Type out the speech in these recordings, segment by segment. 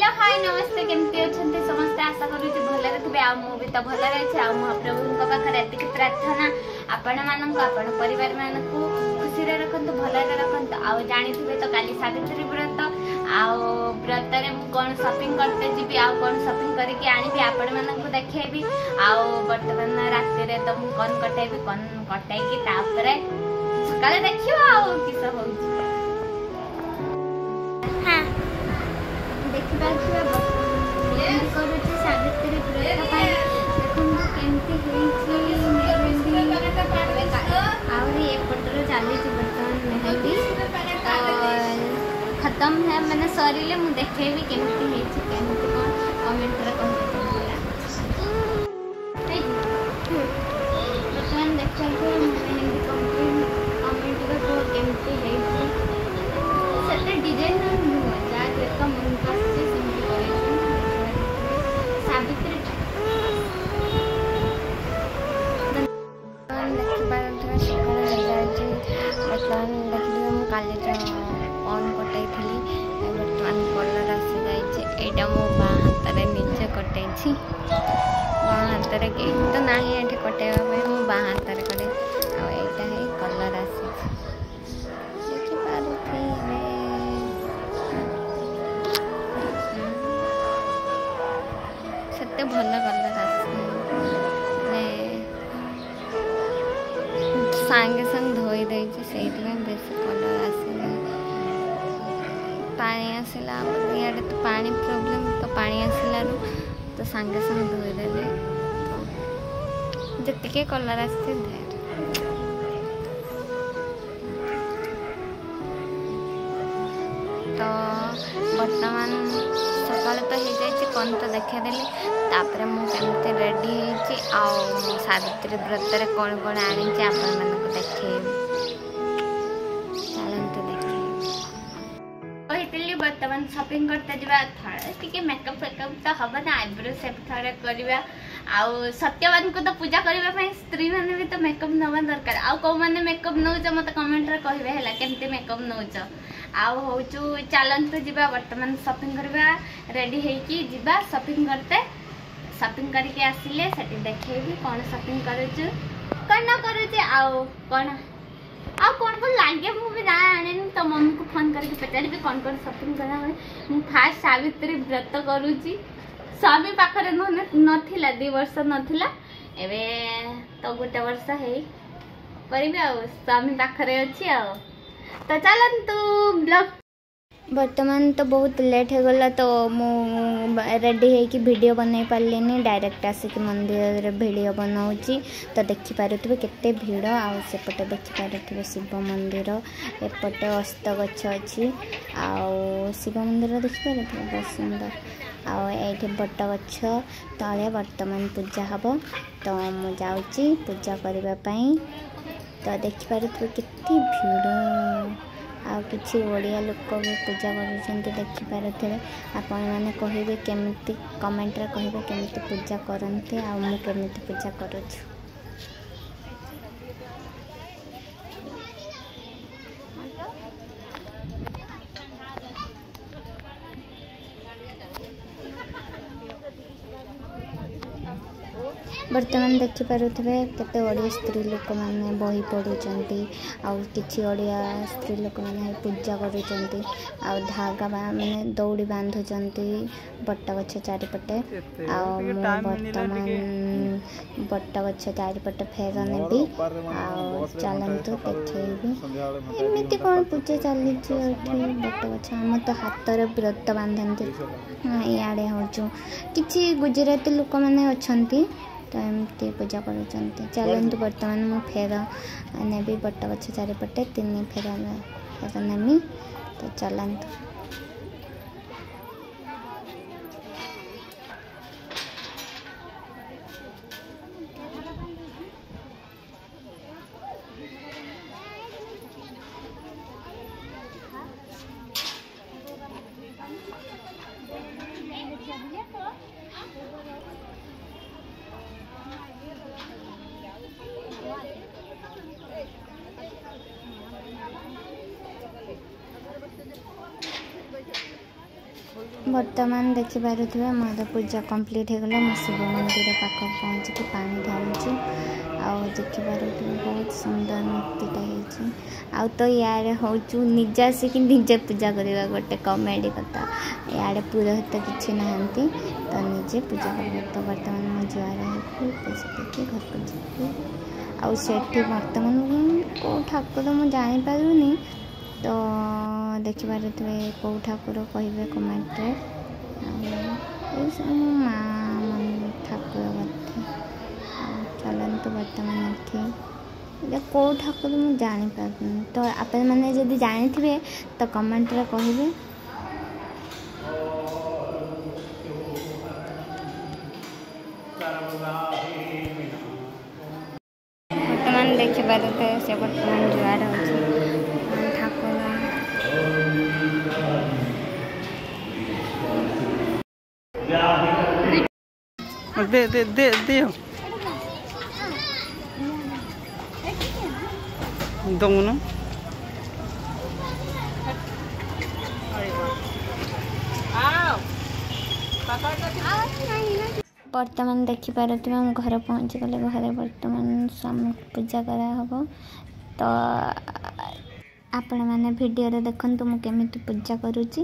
Hello hi नमस्ते केमती अच्छे समस्ते आशा करूँ भले थे मु भी तो भले अच्छे आ महाप्रभु पाखे एति प्रार्थना आपण मानक आपण परिवार मानक खुशी रखु भल रखु आ जानी तो काली सावित्री व्रत व्रत कौन शॉपिंग करते जी कौन शॉपिंग करके आनी आपण मानक देखी बर्तमान राति तो मुझे कौन कटेबी कौन कटाई सकाले देखियो किस हो सावित्री व्रत देखते एपटर चली बर्तमान मेहंदी खत्म है मैंने सरिले मुझे देखेबी केमती कौन कमेंट बर्तमान देखा मेहंदी कमेंट केमती डिजाइन नुह जहाँ मन को सावित्री बर्तमान देखिए मुझे काली कौन कटाई थी बर्तमान कलर आसी जाइए यहाँ मो बा हाथ निजे कटाई बा हाथ तो ना ये कटेवा मो बा हाथ कटे आईटा है कलर आसी से भल कलर सांगे संग धोई देती से बेस कलर आसला पानी आसला इे तो पानी प्रोब्लेम तो पानी आसला तो सांगे संग धोईदे तो जी कलर आस तो बर्तमान सकाल तो हो जाए कौन तो देखेदेली तापर मुझे रेडी हो सावित्री व्रत कौन कौन आनी आपण मानक देखे चलते देखे बर्तमान शॉपिंग करते जावा थोड़े मेकअप फेकअप तो हम ना आईब्रो सेप थोड़े करवा आउ सत्यवान को तो पूजा करने स्त्री मैंने भी तो मेकअप नवा दरकार आउ कौ मैंने मेकअप नौच मत कमेंट रे कहबे हैला केमती मेकअप नौच आउ होचु चलंतु जीवा वर्तमान शॉपिंग करवा रेडी हेकी जीवा शॉपिंग करते शॉपिंग करके आसिले सेठी देखेबी कौन शॉपिंग करूछु कौन न करूछु आउ कौन लागे मु भी ना आने तो मम्मी को फोन करके पचारि कौन कौन शॉपिंग करा मु फास्ट सावित्री व्रत करूची स्वामी पाखरे नथिला 2 वर्ष नथिला एबे तो गोटे वर्ष है करिबे आ स्वामी पाखरे अछि आ तो चलंतु ब्लॉग बर्तमान तो बहुत लेट हो गला तो मु रेडी है कि वीडियो बनई पार्लिनी डायरेक्ट आसिक मंदिर वीडियो बनाऊँगी तो देखिपे केते भीड़ आउ सेपटे देखिपे शिव मंदिर एपटे अस्त गछ अच्छी आउ शिव मंदिर देखिपे बहुत सुंदर आउ ये बट गछ तले बर्तमान पूजा हम तो मु जाऊँगी पूजा करने तो देखिपे केते भीड़ आ किसी ओडिया लोक भी पूजा कर देखिपे आपण मैंने कहे केमती कमेंट रे कहे केमती पूजा करते आ मु केमती पूजा करूछु बर्तमान देखिपे केते ओडिया स्त्री लोक मैंने बही पढ़ुंट आउ कि ओडिया स्त्री लोक मैंने पूजा करुँच आउ धागा मैंने दौड़ी बांधुंट बट गछ चारिपटे बर्तमान बट गछ चारिपटे फेर नेबी आउ चलतु देखी एमती कौन पूजा चली बट गछ आम तो हाथ व्रत बांधती इे हूँ कि गुजराती लोक मैंने अच्छा तो एमती पूजा कर चलतु बर्तमान मु फेर नेबी बट गछ चारिपटे 3 फेर नेमी तो चलतु बर्तमान देखिपे मोर पूजा कंप्लीट हो गला। शिव मंदिर पाख पहुँचिक पानी ढालुची। देखिपे बहुत सुंदर मूर्तिटा हो तो यार हूँ निजे आसिक निजे पूजा करवा गोटे कमेडी कथा। यार पुरोहित किसी नहांती तो निजे पूजा कर। तो बर्तमान मो जुआर होगी घर को जी आठी बर्तमान कौ ठाकुर मुझे जानीपारूनी तो देखिपे कौ ठाकुर कहे कमेंट्रे माँ मन ठाकुर बोधे चलतु बर्तमान ये कौ ठाकुर मुझे जानीपारूनी तो आपण मैंने जब जानी थे तो कमेंट्रे कहे। बर्तमान देखिपे से बर्तमान जुआर हो ठाकुर दे दे दे दे दंगनो बर्तमान देखिपे घर पहुँची गले। घर बर्तमान स्वामी पूजा कराहब तो आपण मैंने वीडियो देखु मु केमी पूजा करुँची।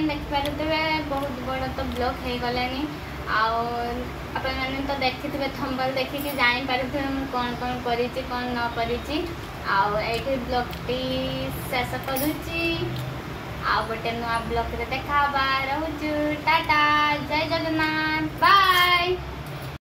देखिपारे बहुत बड़ तो ब्लॉक हो गलानी आपने तो देखिए थंबनेल देखिए जापारे कौन कौन करी कौन न करी आउ ब्लॉगटी शेष करुच्ची आ गोटे नुआ ब्लॉग रे देखा रोचु टाटा जय जगन्नाथ।